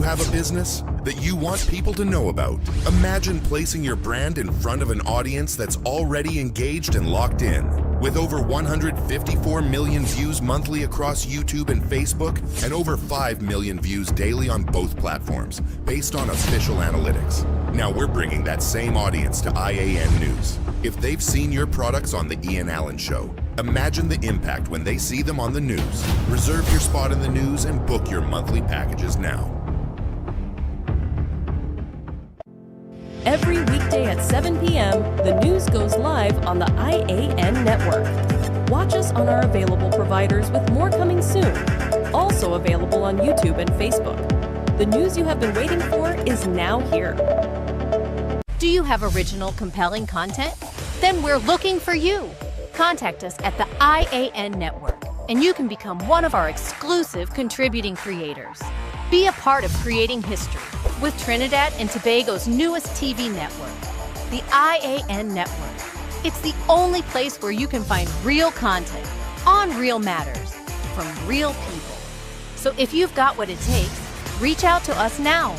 have a business that you want people to know about? Imagine placing your brand in front of an audience that's already engaged and locked in. With over 154 million views monthly across YouTube and Facebook, and over 5 million views daily on both platforms, based on official analytics. Now we're bringing that same audience to I.A.N. News. If they've seen your products on the Ian Show, imagine the impact when they see them on the news. Reserve your spot in the news and book your monthly packages now. Every weekday at 7 p.m., the news goes live on the I.A.N. network. Watch us on our available providers with more coming soon. Also available on YouTube and Facebook. The news you have been waiting for is now here. Do you have original, compelling content? Then we're looking for you. Contact us at the I.A.N. network, and you can become one of our exclusive contributing creators. Be a part of creating history with Trinidad and Tobago's newest TV network, the I.A.N. network. It's the only place where you can find real content on real matters from real people. So if you've got what it takes, reach out to us now.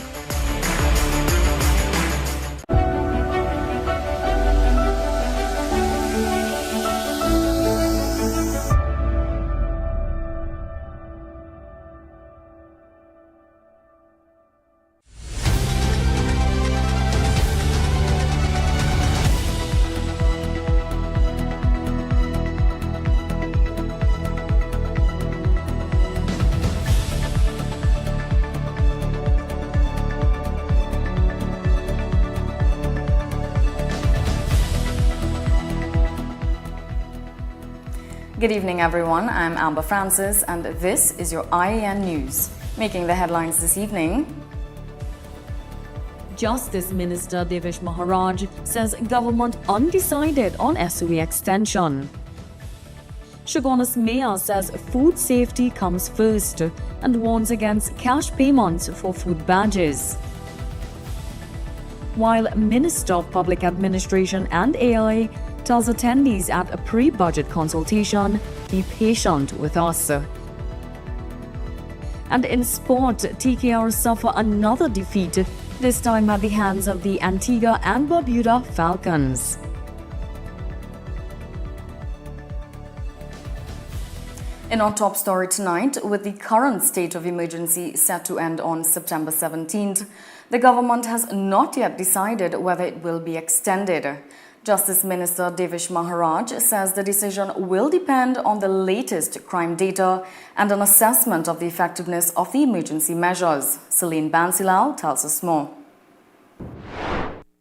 Good evening, everyone. I'm Amber Francis, and this is your I.A.N. News. Making the headlines this evening. Justice Minister Devesh Maharaj says government undecided on SOE extension. Chaguanas Mayor says food safety comes first and warns against cash payments for food badges. While Minister of Public Administration and AI tells attendees at a pre-budget consultation, be patient with us. And in sport, TKR suffer another defeat, this time at the hands of the Antigua and Barbuda Falcons. In our top story tonight, with the current state of emergency set to end on September 17th, the government has not yet decided whether it will be extended. Justice Minister Devesh Maharaj says the decision will depend on the latest crime data and an assessment of the effectiveness of the emergency measures. Celine Bansilal tells us more.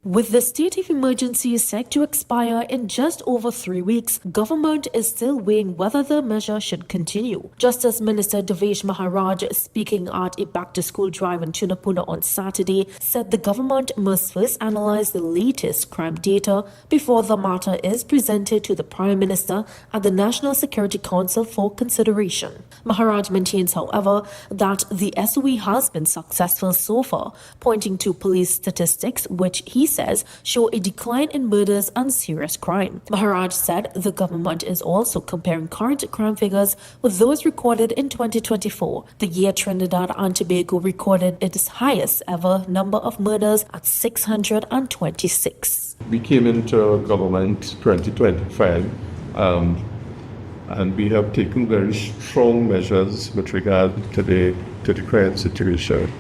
With the state of emergency set to expire in just over 3 weeks, government is still weighing whether the measure should continue. Justice Minister Devesh Maharaj, speaking at a back-to-school drive in Chunapuna on Saturday, said the government must first analyze the latest crime data before the matter is presented to the Prime Minister at the National Security Council for consideration. Maharaj maintains, however, that the SOE has been successful so far, pointing to police statistics which he says show a decline in murders and serious crime. Maharaj said the government is also comparing current crime figures with those recorded in 2024, the year Trinidad and Tobago recorded its highest ever number of murders at 626. We came into government 2025 and we have taken very strong measures with regard to the current situation.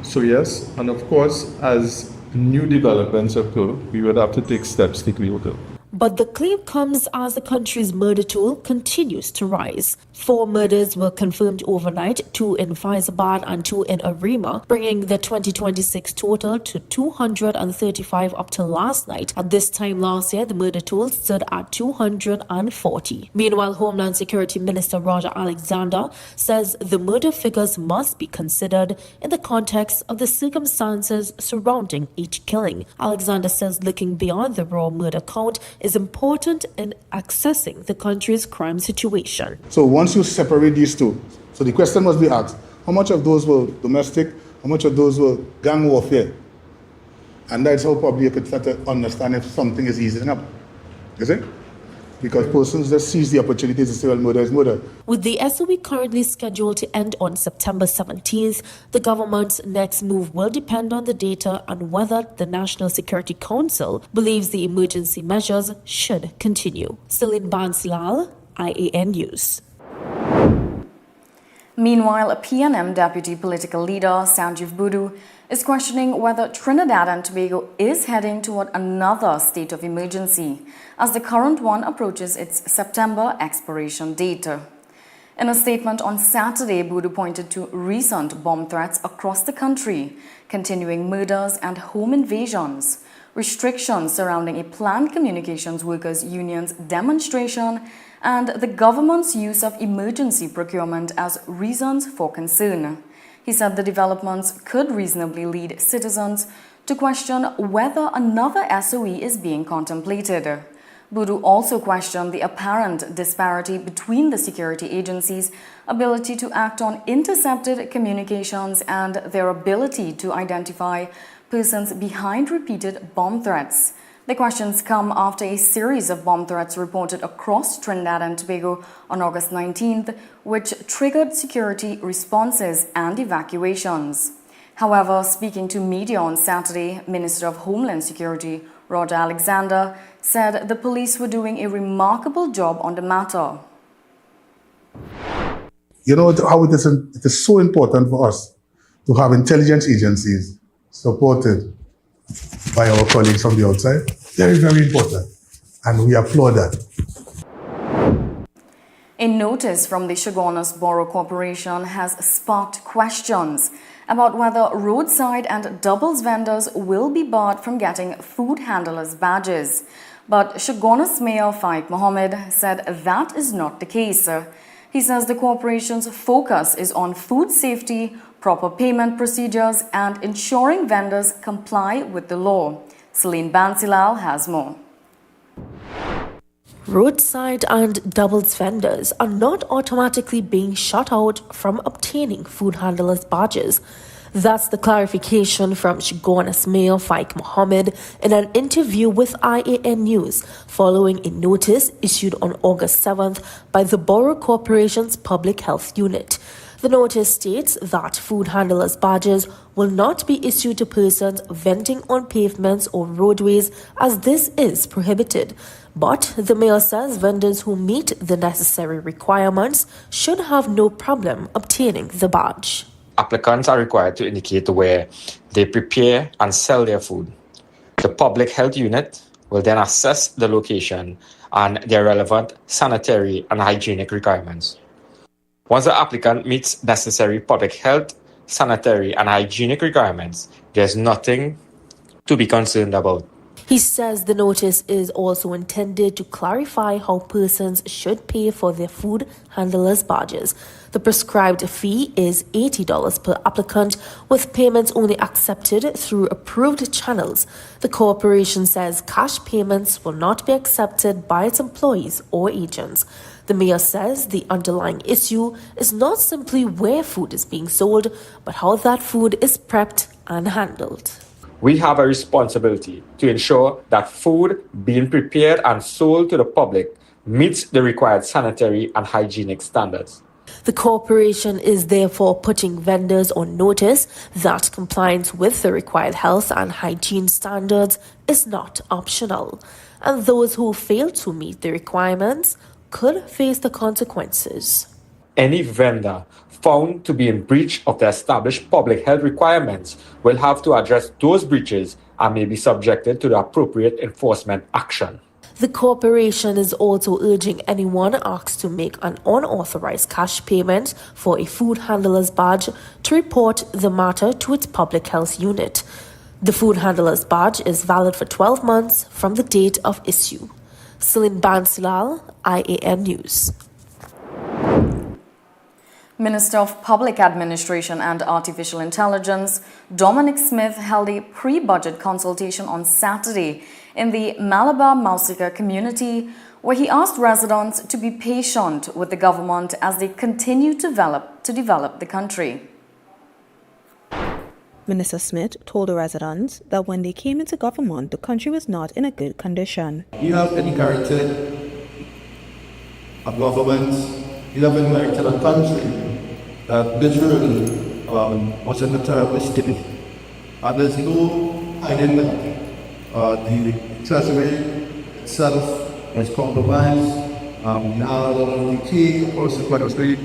So yes, and of course, as new developments occur, we would have to take steps to deal with them. But the claim comes as the country's murder toll continues to rise. 4 murders were confirmed overnight, 2 in Faizabad and 2 in Arima, bringing the 2026 total to 235 up to last night. At this time last year, the murder toll stood at 240. Meanwhile, Homeland Security Minister Roger Alexander says the murder figures must be considered in the context of the circumstances surrounding each killing. Alexander says looking beyond the raw murder count is important in assessing the country's crime situation. So once you separate these two, so the question must be asked, how much of those were domestic, how much of those were gang warfare? And that's how probably you could start to understand if something is easing up. You see? because persons just seize the opportunities to say, well, murder is murder. With the SOE currently scheduled to end on September 17th, the government's next move will depend on the data and whether the National Security Council believes the emergency measures should continue. Celine Banslal, I.A.N. News. Meanwhile, a PNM deputy political leader, Sanjeev Budu, is questioning whether Trinidad and Tobago is heading toward another state of emergency as the current one approaches its September expiration date. In a statement on Saturday, Budu pointed to recent bomb threats across the country, continuing murders and home invasions, restrictions surrounding a planned communications workers' union's demonstration, and the government's use of emergency procurement as reasons for concern. He said the developments could reasonably lead citizens to question whether another SOE is being contemplated. Budu also questioned the apparent disparity between the security agencies' ability to act on intercepted communications and their ability to identify persons behind repeated bomb threats. The questions come after a series of bomb threats reported across Trinidad and Tobago on August 19th, which triggered security responses and evacuations. However, speaking to media on Saturday, Minister of Homeland Security Roger Alexander said the police were doing a remarkable job on the matter. You know how it is so important for us to have intelligence agencies supported by our colleagues from the outside. Very, very important. And we applaud that. A notice from the Chaguanas Borough Corporation has sparked questions about whether roadside and doubles vendors will be barred from getting food handlers badges. But Chaguanas Mayor Faik Mohammed said that is not the case. He says the corporation's focus is on food safety, proper payment procedures, and ensuring vendors comply with the law. Celine Bansilal has more. Roadside and doubles vendors are not automatically being shut out from obtaining food handlers' badges. That's the clarification from Chaguanas Mayor Faik Mohammed in an interview with I.A.N. News following a notice issued on August 7th by the Borough Corporation's Public Health Unit. The notice states that food handlers' badges will not be issued to persons vending on pavements or roadways, as this is prohibited. But the mayor says vendors who meet the necessary requirements should have no problem obtaining the badge. Applicants are required to indicate where they prepare and sell their food. The Public Health Unit will then assess the location and their relevant sanitary and hygienic requirements. Once the applicant meets necessary public health, sanitary, and hygienic requirements, there's nothing to be concerned about. He says the notice is also intended to clarify how persons should pay for their food handlers' badges. The prescribed fee is $80 per applicant, with payments only accepted through approved channels. The corporation says cash payments will not be accepted by its employees or agents. The mayor says the underlying issue is not simply where food is being sold, but how that food is prepped and handled. We have a responsibility to ensure that food being prepared and sold to the public meets the required sanitary and hygienic standards. The corporation is therefore putting vendors on notice that compliance with the required health and hygiene standards is not optional, and those who fail to meet the requirements could face the consequences. Any vendor found to be in breach of the established public health requirements will have to address those breaches and may be subjected to the appropriate enforcement action. The corporation is also urging anyone asked to make an unauthorized cash payment for a food handler's badge to report the matter to its public health unit. The food handler's badge is valid for 12 months from the date of issue. Celine Bansilal, I.A.N. News. Minister of Public Administration and Artificial Intelligence, Dominic Smith, held a pre-budget consultation on Saturday in the Malabar Mausika community, where he asked residents to be patient with the government as they continue to develop the country. Minister Smith told the residents that when they came into government, the country was not in a good condition. You have inherited a government, you have inherited a country that literally was in the terrorist state. And there's no hiding that. The treasury itself is compromised. Now the key consequently,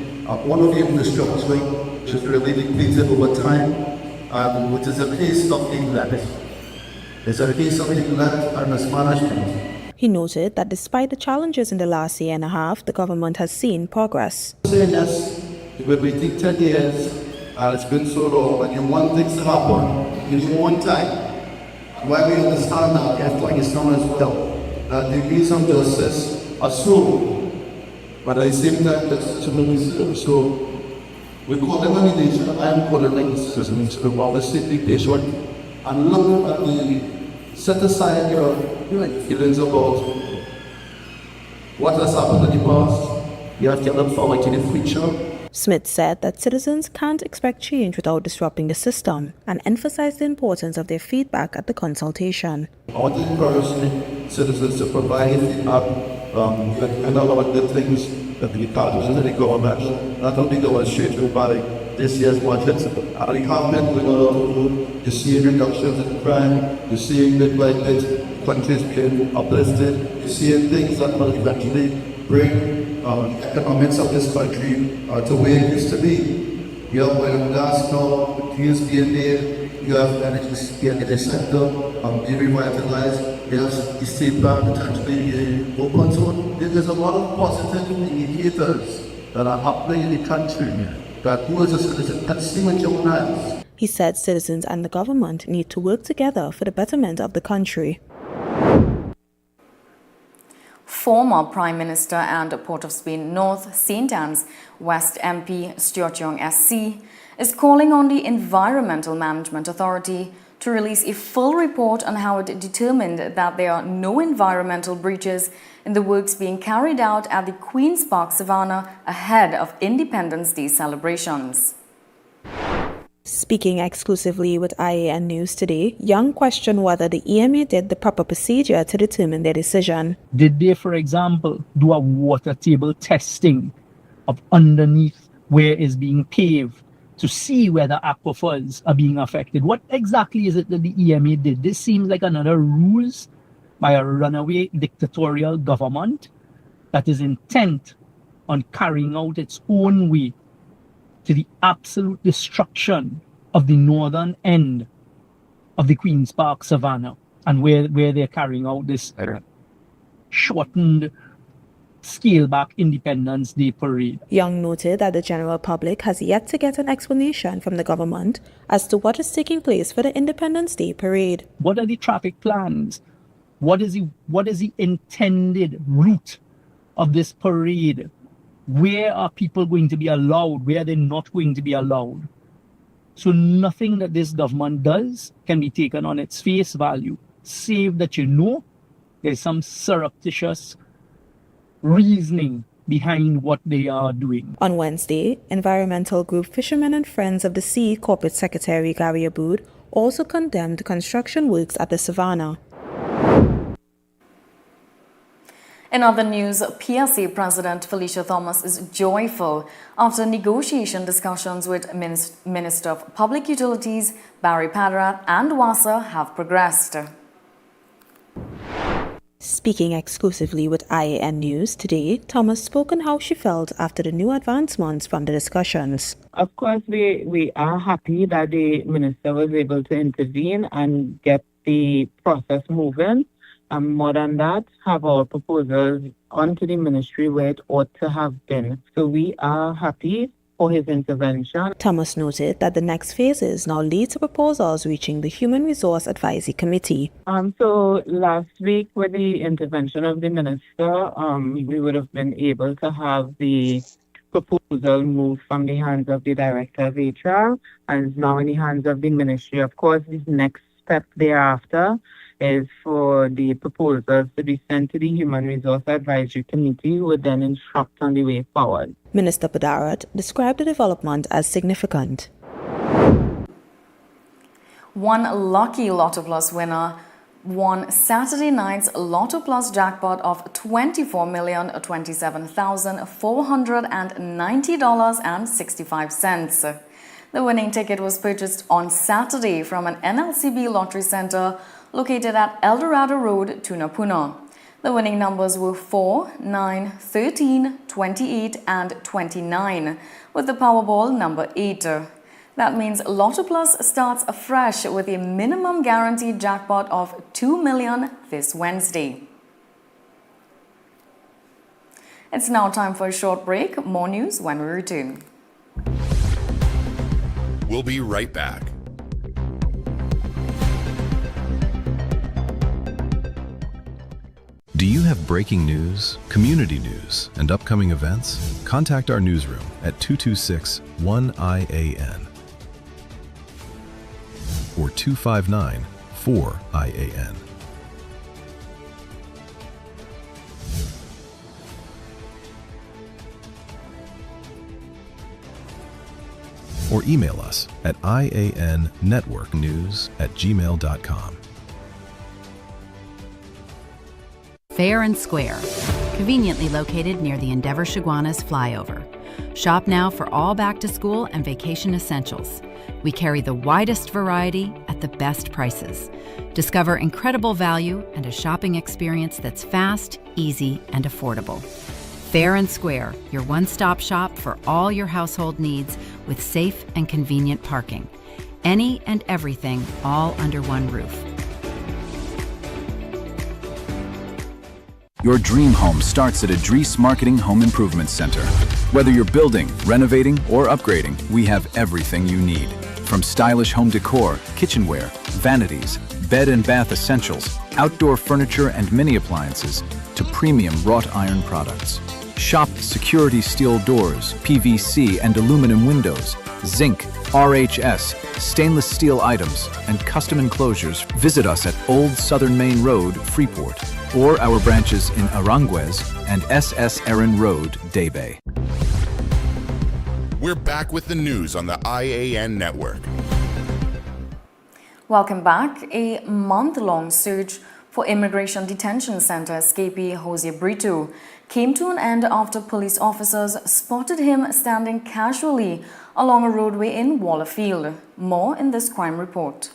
one of the infrastructure which is really depleted over time, which is a case of neglect. It's a case of neglect and mismanagement. He noted that despite the challenges in the last year and a half, the government has seen progress. Saying yes, it will be 10 years, and it's been so long, and you want things to happen in one time. Why we understand that Afghanistan as well, that degrees of justice are slow, but at the same time, that's to so we call them a nation, I am calling them citizens, we want the city nation, and look at the set aside your feelings about what has happened in the past. You have to look forward to the future. Smith said that citizens can't expect change without disrupting the system and emphasized the importance of their feedback at the consultation. I want to encourage citizens to provide feedback and a lot of the things that the parties of the government, not only demonstrated by this year's budget, and the government with a lot of food, you're seeing reductions in crime, you're seeing the budget, countries being uplifted, you're seeing things that will eventually bring economics of this country to where it used to be. You have oil and gas now, fuels being there, you have energy sector being revitalized, you have the state bank being open. So there's a lot of positive indicators that are happening in the country that you as a citizen can see with your own eyes. He said citizens and the government need to work together for the betterment of the country. Former Prime Minister and Port of Spain North St. Anne's West MP Stuart Young SC is calling on the Environmental Management Authority to release a full report on how it determined that there are no environmental breaches in the works being carried out at the Queen's Park Savannah ahead of Independence Day celebrations. Speaking exclusively with I.A.N News today, Young questioned whether the EMA did the proper procedure to determine their decision. Did they, for example, do a water table testing of underneath where it's being paved to see whether aquifers are being affected? What exactly is it that the EMA did? This seems like another ruse by a runaway dictatorial government that is intent on carrying out its own way to the absolute destruction of the northern end of the Queen's Park Savannah, and where they're carrying out this shortened scale-back Independence Day parade. Young noted that the general public has yet to get an explanation from the government as to what is taking place for the Independence Day parade. What are the traffic plans? What is the intended route of this parade? Where are people going to be allowed? Where are they not going to be allowed? So nothing that this government does can be taken on its face value, save that there's some surreptitious reasoning behind what they are doing. On Wednesday, environmental group Fishermen and Friends of the Sea Corporate Secretary Gary Aboud also condemned construction works at the Savannah. In other news, PSA President Felicia Thomas is joyful after negotiation discussions with Minister of Public Utilities Barry Paderat and WASA have progressed. Speaking exclusively with I.A.N News today, Thomas spoke on how she felt after the new advancements from the discussions. Of course, we are happy that the minister was able to intervene and get the process moving. And more than that, have our proposals onto the ministry where it ought to have been. So we are happy for his intervention. Thomas noted that the next phases now lead to proposals reaching the Human Resource Advisory Committee. So last week, with the intervention of the minister, we would have been able to have the proposal moved from the hands of the Director of HR and is now in the hands of the ministry. Of course, the next step thereafter is for the proposals to be sent to the Human Resource Advisory Committee, who would then instruct on the way forward. Minister Paderat described the development as significant. One lucky Lotto Plus winner won Saturday night's Lotto Plus jackpot of $24,027,490.65. The winning ticket was purchased on Saturday from an NLCB lottery center located at Eldorado Road, Tunapuna. The winning numbers were 4, 9, 13, 28 and 29, with the Powerball number 8. That means Lotto Plus starts afresh with a minimum guaranteed jackpot of $2 million this Wednesday. It's now time for a short break. More news when we return. We'll be right back. Do you have breaking news, community news, and upcoming events? Contact our newsroom at 226-1-I.A.N. or 259-4-I.A.N. or email us at iannetworknews@gmail.com. Fair and Square, conveniently located near the Endeavor Chaguanas flyover. Shop now for all back-to-school and vacation essentials. We carry the widest variety at the best prices. Discover incredible value and a shopping experience that's fast, easy, and affordable. Fair and Square, your one-stop shop for all your household needs with safe and convenient parking. Any and everything all under one roof. Your dream home starts at Advertise Marketing Home Improvement Center. Whether you're building, renovating, or upgrading, we have everything you need. From stylish home decor, kitchenware, vanities, bed and bath essentials, outdoor furniture and mini appliances, to premium wrought iron products. Shop security steel doors, PVC and aluminum windows, zinc, RHS, stainless steel items, and custom enclosures. Visit us at Old Southern Main Road, Freeport, or our branches in Aranguez and SS Erin Road, Daybay. We're back with the news on the I.A.N. network. Welcome back. A month-long search for Immigration Detention Center escapee Jose Brito came to an end after police officers spotted him standing casually along a roadway in Wallerfield. More in this crime report.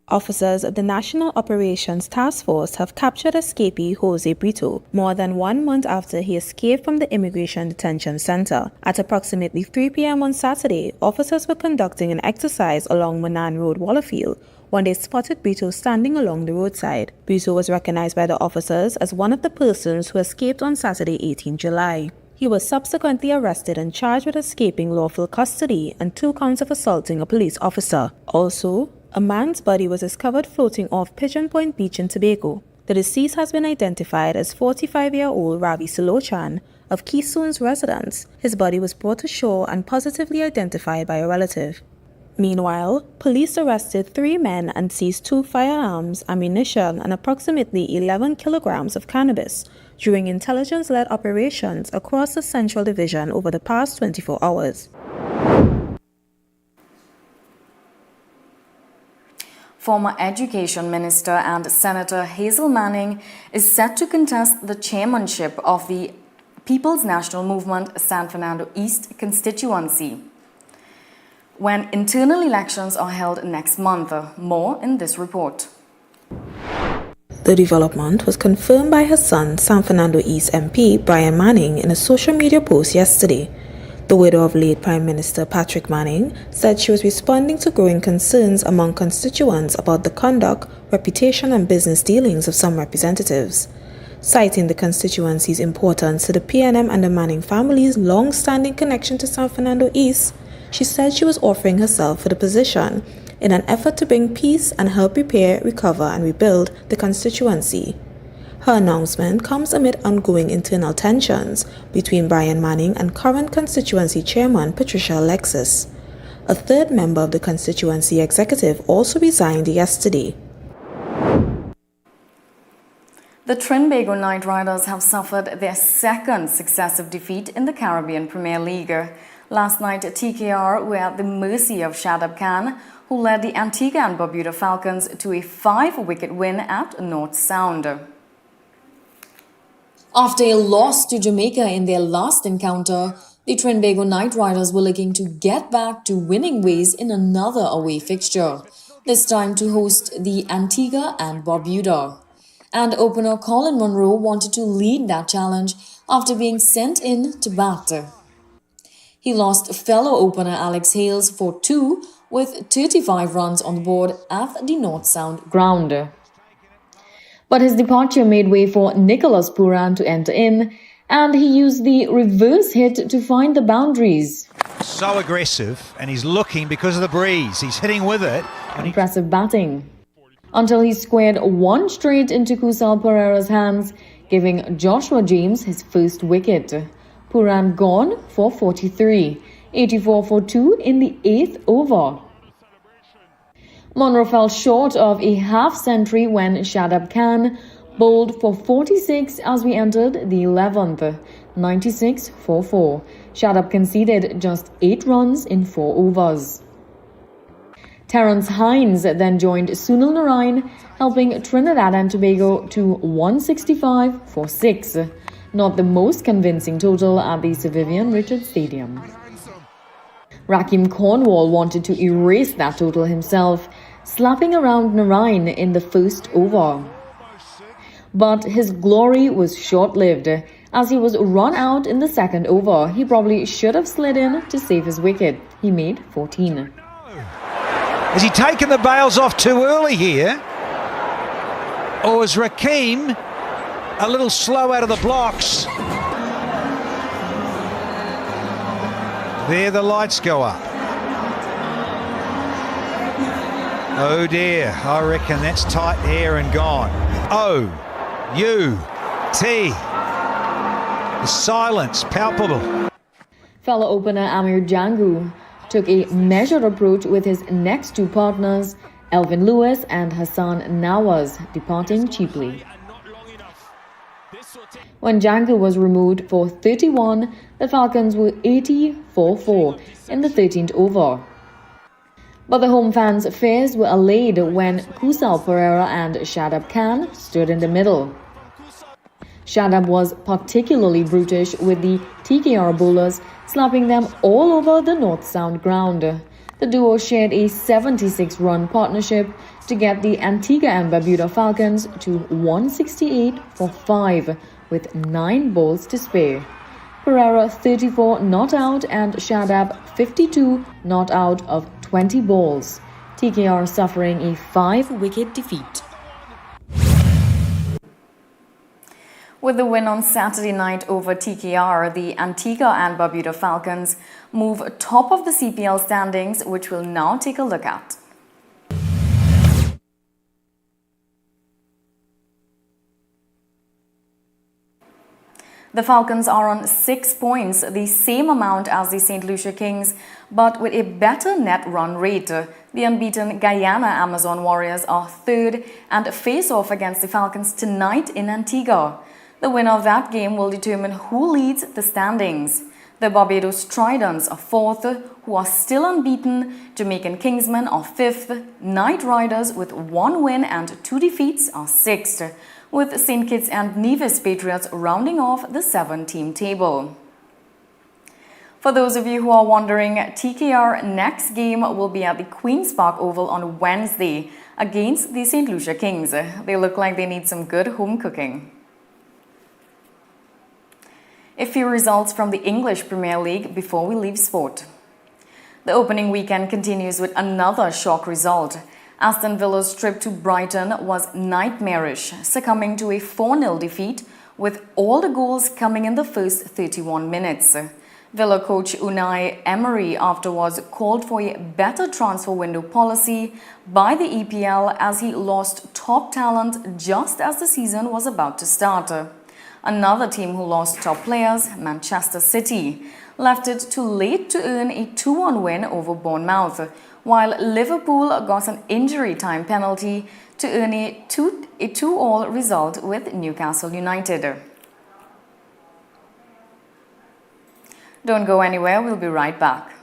Officers of the National Operations Task Force have captured escapee Jose Brito more than 1 month after he escaped from the Immigration Detention Center. At approximately 3 p.m. on Saturday, officers were conducting an exercise along Manan Road, Wallerfield, when they spotted Brito standing along the roadside. Brito was recognized by the officers as one of the persons who escaped on Saturday, 18 July. He was subsequently arrested and charged with escaping lawful custody and 2 counts of assaulting a police officer. Also, a man's body was discovered floating off Pigeon Point Beach in Tobago. The deceased has been identified as 45-year-old Ravi Silochan of Keystone's residence. His body was brought to shore and positively identified by a relative. Meanwhile, police arrested 3 men and seized 2 firearms, ammunition, and approximately 11 kilograms of cannabis during intelligence-led operations across the Central Division over the past 24 hours. Former Education Minister and Senator Hazel Manning is set to contest the chairmanship of the People's National Movement San Fernando East constituency when internal elections are held next month. More in this report. The development was confirmed by her son, San Fernando East MP Brian Manning, in a social media post yesterday. The widow of late Prime Minister Patrick Manning said she was responding to growing concerns among constituents about the conduct, reputation and business dealings of some representatives. Citing the constituency's importance to the PNM and the Manning family's long-standing connection to San Fernando East, she said she was offering herself for the position in an effort to bring peace and help repair, recover and rebuild the constituency. Her announcement comes amid ongoing internal tensions between Brian Manning and current constituency chairman Patricia Alexis. A 3rd member of the constituency executive also resigned yesterday. The Trinidad Knight Riders have suffered their 2nd successive defeat in the Caribbean Premier League. Last night, TKR were at the mercy of Shadab Khan, who led the Antigua and Barbuda Falcons to a 5-wicket win at North Sound. After a loss to Jamaica in their last encounter, the Trinidad Knight Riders were looking to get back to winning ways in another away fixture, this time to host the Antigua and Barbuda. And opener Colin Munro wanted to lead that challenge after being sent in to bat. He lost fellow opener Alex Hales for 2 with 35 runs on the board at the North Sound ground. But his departure made way for Nicholas Pooran to enter in, and he used the reverse hit to find the boundaries. So aggressive, and he's looking because of the breeze. He's hitting with it. Impressive batting. Until he squared one straight into Kusal Pereira's hands, giving Joshua James his first wicket. Pooran gone for 43, 84 for 2 in the 8th over. Monroe fell short of a half-century when Shadab Khan bowled for 46 as we entered the 11th, 96 for 4. Shadab conceded just 8 runs in 4 overs. Terence Hines then joined Sunil Narayan, helping Trinidad and Tobago to 165 for 6. Not the most convincing total at the Sir Vivian Richards Stadium. Rakeem Cornwall wanted to erase that total himself, slapping around Narayan in the first over. But his glory was short-lived. As he was run out in the second over, he probably should have slid in to save his wicket. He made 14. Has he taken the bails off too early here? Or is Rakeem a little slow out of the blocks? There the lights go up. Oh dear, I reckon that's tight here and gone. O-U-T. The silence, palpable. Fellow opener Amir Jangu took a measured approach with his next 2 partners, Elvin Lewis and Hassan Nawaz, departing cheaply. When Jangu was removed for 31, the Falcons were 80 for 4 in the 13th over. But the home fans' fears were allayed when Kusal Pereira and Shadab Khan stood in the middle. Shadab was particularly brutish with the TKR bowlers, slapping them all over the North Sound ground. The duo shared a 76-run partnership to get the Antigua and Barbuda Falcons to 168 for 5 with 9 balls to spare. Pereira 34 not out and Shadab 52 not out of 20 balls. TKR suffering a 5-wicket defeat. With the win on Saturday night over TKR, the Antigua and Barbuda Falcons move top of the CPL standings, which we'll now take a look at. The Falcons are on 6 points, the same amount as the St. Lucia Kings, but with a better net run rate. The unbeaten Guyana Amazon Warriors are 3rd and face off against the Falcons tonight in Antigua. The winner of that game will determine who leads the standings. The Barbados Tridents are 4th, who are still unbeaten. Jamaican Kingsmen are 5th. Knight Riders with 1 win and 2 defeats are 6th, with St. Kitts and Nevis Patriots rounding off the 7-team table. For those of you who are wondering, TKR next game will be at the Queen's Park Oval on Wednesday against the St. Lucia Kings. They look like they need some good home cooking. A few results from the English Premier League before we leave sport. The opening weekend continues with another shock result. Aston Villa's trip to Brighton was nightmarish, succumbing to a 4-0 defeat, with all the goals coming in the first 31 minutes. Villa coach Unai Emery afterwards called for a better transfer window policy by the EPL as he lost top talent just as the season was about to start. Another team who lost top players, Manchester City, left it too late to earn a 2-1 win over Bournemouth, while Liverpool got an injury time penalty to earn a 2-2 result with Newcastle United. Don't go anywhere, we'll be right back.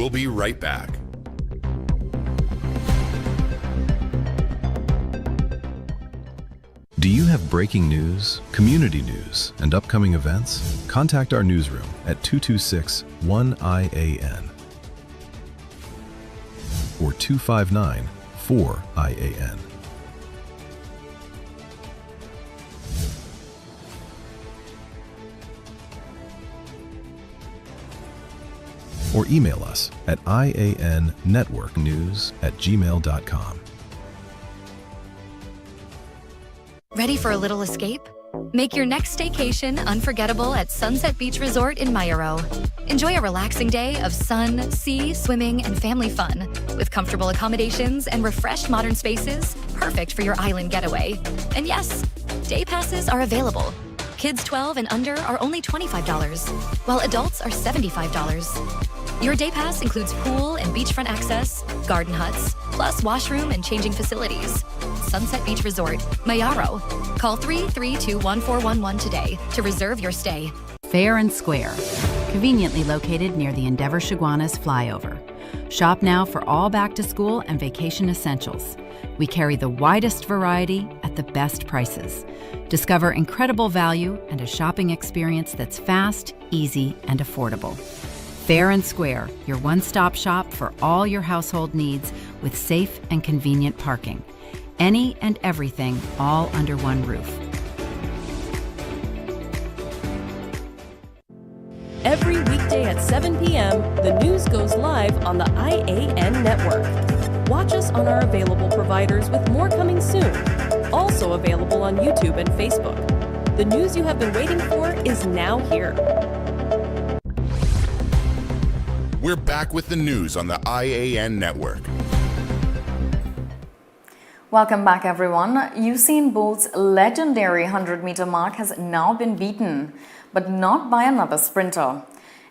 We'll be right back. Do you have breaking news, community news, and upcoming events? Contact our newsroom at 226-1-I.A.N. or 259-4-I.A.N. or email us at iannetworknews@gmail.com. Ready for a little escape? Make your next staycation unforgettable at Sunset Beach Resort in Mayaro. Enjoy a relaxing day of sun, sea, swimming, and family fun with comfortable accommodations and refreshed modern spaces, perfect for your island getaway. And yes, day passes are available. Kids 12 and under are only $25, while adults are $75. Your day pass includes pool and beachfront access, garden huts, plus washroom and changing facilities. Sunset Beach Resort, Mayaro. Call 332-1411 today to reserve your stay. Fair and Square, conveniently located near the Endeavor Chaguanas flyover. Shop now for all back-to-school and vacation essentials. We carry the widest variety at the best prices. Discover incredible value and a shopping experience that's fast, easy, and affordable. Fair and Square, your one-stop shop for all your household needs with safe and convenient parking. Any and everything all under one roof. Every weekday at 7 p.m., the news goes live on the I.A.N network. Watch us on our available providers with more coming soon. Also available on YouTube and Facebook. The news you have been waiting for is now here. We're back with the news on the I.A.N network. Welcome back, everyone. Usain Bolt's legendary 100-meter mark has now been beaten, but not by another sprinter.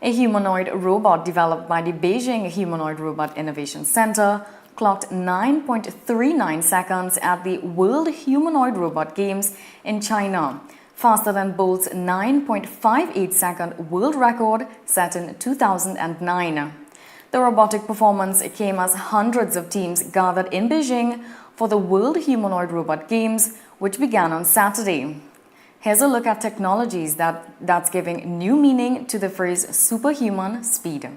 A humanoid robot developed by the Beijing Humanoid Robot Innovation Center clocked 9.39 seconds at the World Humanoid Robot Games in China, faster than Bolt's 9.58-second world record set in 2009. The robotic performance came as hundreds of teams gathered in Beijing for the World Humanoid Robot Games, which began on Saturday. Here's a look at technologies that's giving new meaning to the phrase superhuman speed.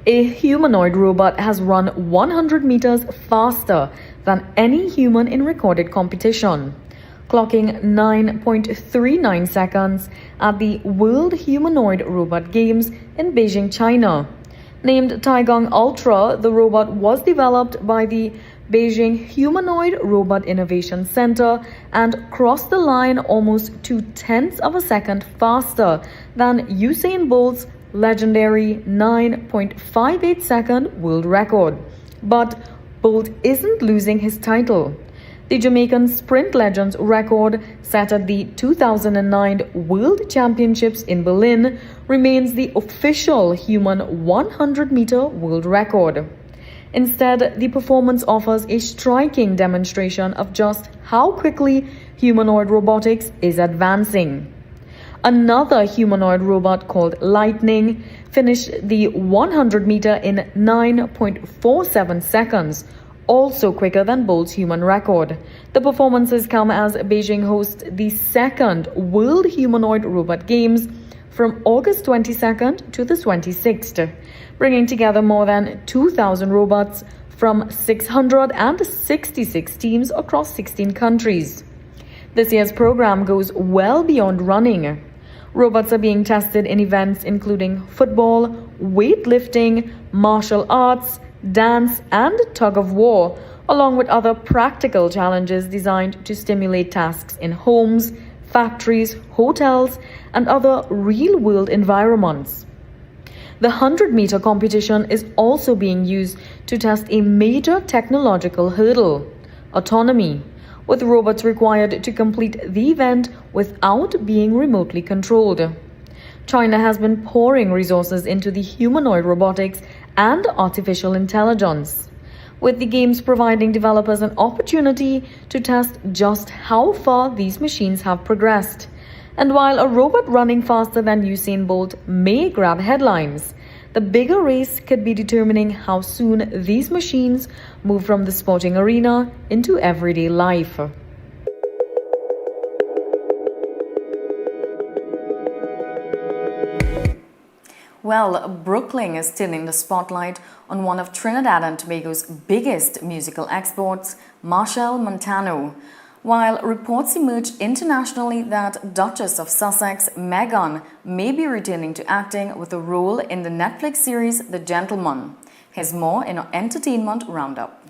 A humanoid robot has run 100 meters faster than any human in recorded competition, clocking 9.39 seconds at the World Humanoid Robot Games in Beijing, China. Named Taigong Ultra, the robot was developed by the Beijing Humanoid Robot Innovation Center and crossed the line almost 0.2 of a second faster than Usain Bolt's legendary 9.58-second world record. But Bolt isn't losing his title. The Jamaican sprint legend's record, set at the 2009 World Championships in Berlin, remains the official human 100-meter world record. Instead, the performance offers a striking demonstration of just how quickly humanoid robotics is advancing. Another humanoid robot called Lightning finished the 100-meter in 9.47 seconds, also quicker than Bolt's human record. The performances come as Beijing hosts the second World Humanoid Robot Games from August 22nd to the 26th, bringing together more than 2,000 robots from 666 teams across 16 countries. This year's program goes well beyond running. Robots are being tested in events including football, weightlifting, martial arts, dance, and tug-of-war, along with other practical challenges designed to stimulate tasks in homes, factories, hotels, and other real-world environments. The 100-meter competition is also being used to test a major technological hurdle: autonomy, with robots required to complete the event without being remotely controlled. China has been pouring resources into the humanoid robotics and artificial intelligence, with the games providing developers an opportunity to test just how far these machines have progressed. And while a robot running faster than Usain Bolt may grab headlines, the bigger race could be determining how soon these machines move from the sporting arena into everyday life. Well, Brooklyn is still in the spotlight on one of Trinidad and Tobago's biggest musical exports, Machel Montano, while reports emerge internationally that Duchess of Sussex, Meghan, may be returning to acting with a role in the Netflix series The Gentleman. Here's more in our entertainment roundup.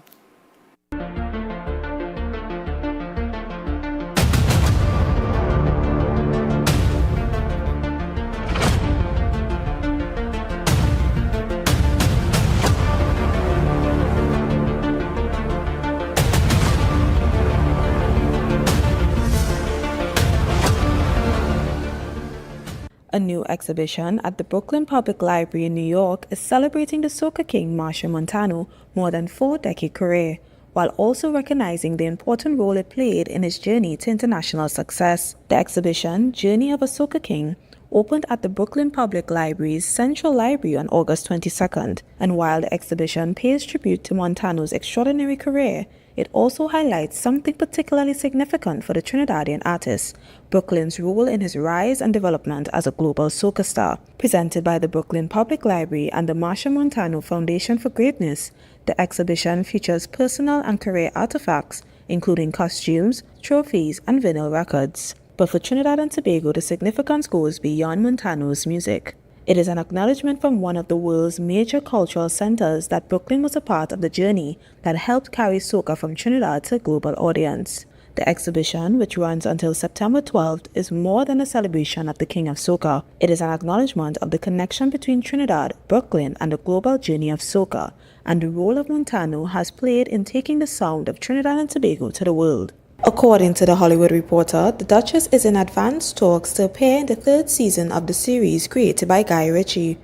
A new exhibition at the Brooklyn Public Library in New York is celebrating the soca king Machel Montano's more than 4-decade career, while also recognizing the important role it played in his journey to international success. The exhibition, Journey of a Soca King, opened at the Brooklyn Public Library's Central Library on August 22nd, and while the exhibition pays tribute to Montano's extraordinary career, it also highlights something particularly significant for the Trinidadian artist: Brooklyn's role in his rise and development as a global soca star. Presented by the Brooklyn Public Library and the Machel Montano Foundation for Greatness, the exhibition features personal and career artifacts, including costumes, trophies, and vinyl records. But for Trinidad and Tobago, the significance goes beyond Montano's music. It is an acknowledgement from one of the world's major cultural centers that Brooklyn was a part of the journey that helped carry soca from Trinidad to a global audience. The exhibition, which runs until September 12th, is more than a celebration of the King of Soca. It is an acknowledgement of the connection between Trinidad, Brooklyn, and the global journey of soca, and the role of Montano has played in taking the sound of Trinidad and Tobago to the world. According to The Hollywood Reporter, the Duchess is in advanced talks to appear in the 3rd season of the series created by Guy Ritchie.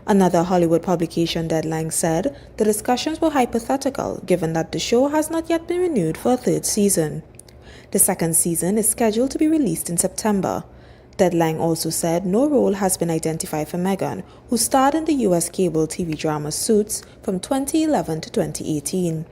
Another Hollywood publication, Deadline, said the discussions were hypothetical given that the show has not yet been renewed for a 3rd season. The 2nd season is scheduled to be released in September. Deadline also said no role has been identified for Meghan, who starred in the US cable TV drama Suits from 2011 to 2018.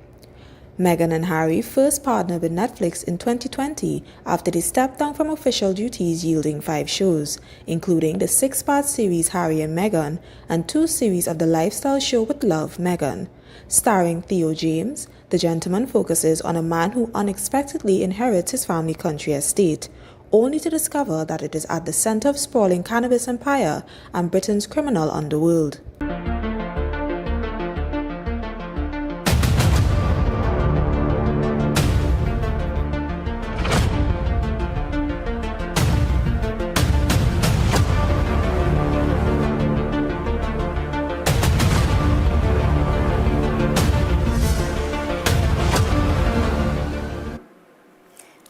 Meghan and Harry first partnered with Netflix in 2020 after they stepped down from official duties, yielding 5 shows, including the 6-part series Harry and Meghan and 2 series of the lifestyle show With Love, Meghan. Starring Theo James, The Gentleman focuses on a man who unexpectedly inherits his family country estate, only to discover that it is at the center of sprawling cannabis empire and Britain's criminal underworld.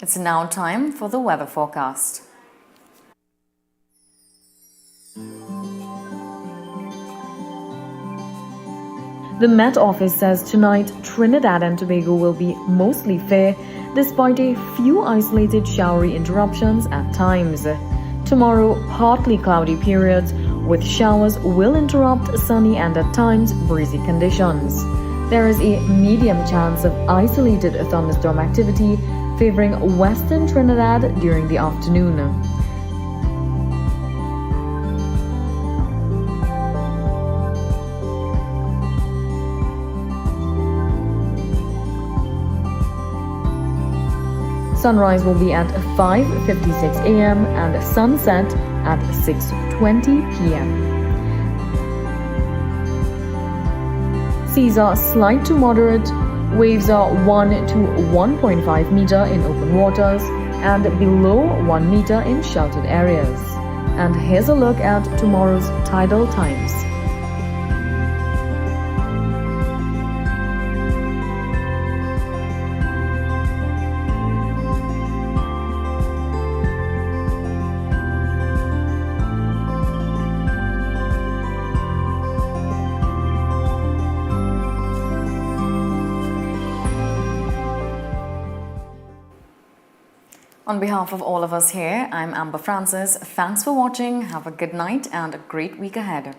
It's now time for the weather forecast. The Met Office says tonight Trinidad and Tobago will be mostly fair despite a few isolated showery interruptions at times. Tomorrow, partly cloudy periods with showers will interrupt sunny and at times breezy conditions. There is a medium chance of isolated thunderstorm activity favoring western Trinidad during the afternoon. Sunrise will be at 5:56 a.m. and sunset at 6:20 p.m. Seas are slight to moderate. Waves are 1 to 1.5 meter in open waters and below 1 meter in sheltered areas. And here's a look at tomorrow's tidal times. On behalf of all of us here, I'm Amber Francis. Thanks for watching. Have a good night and a great week ahead.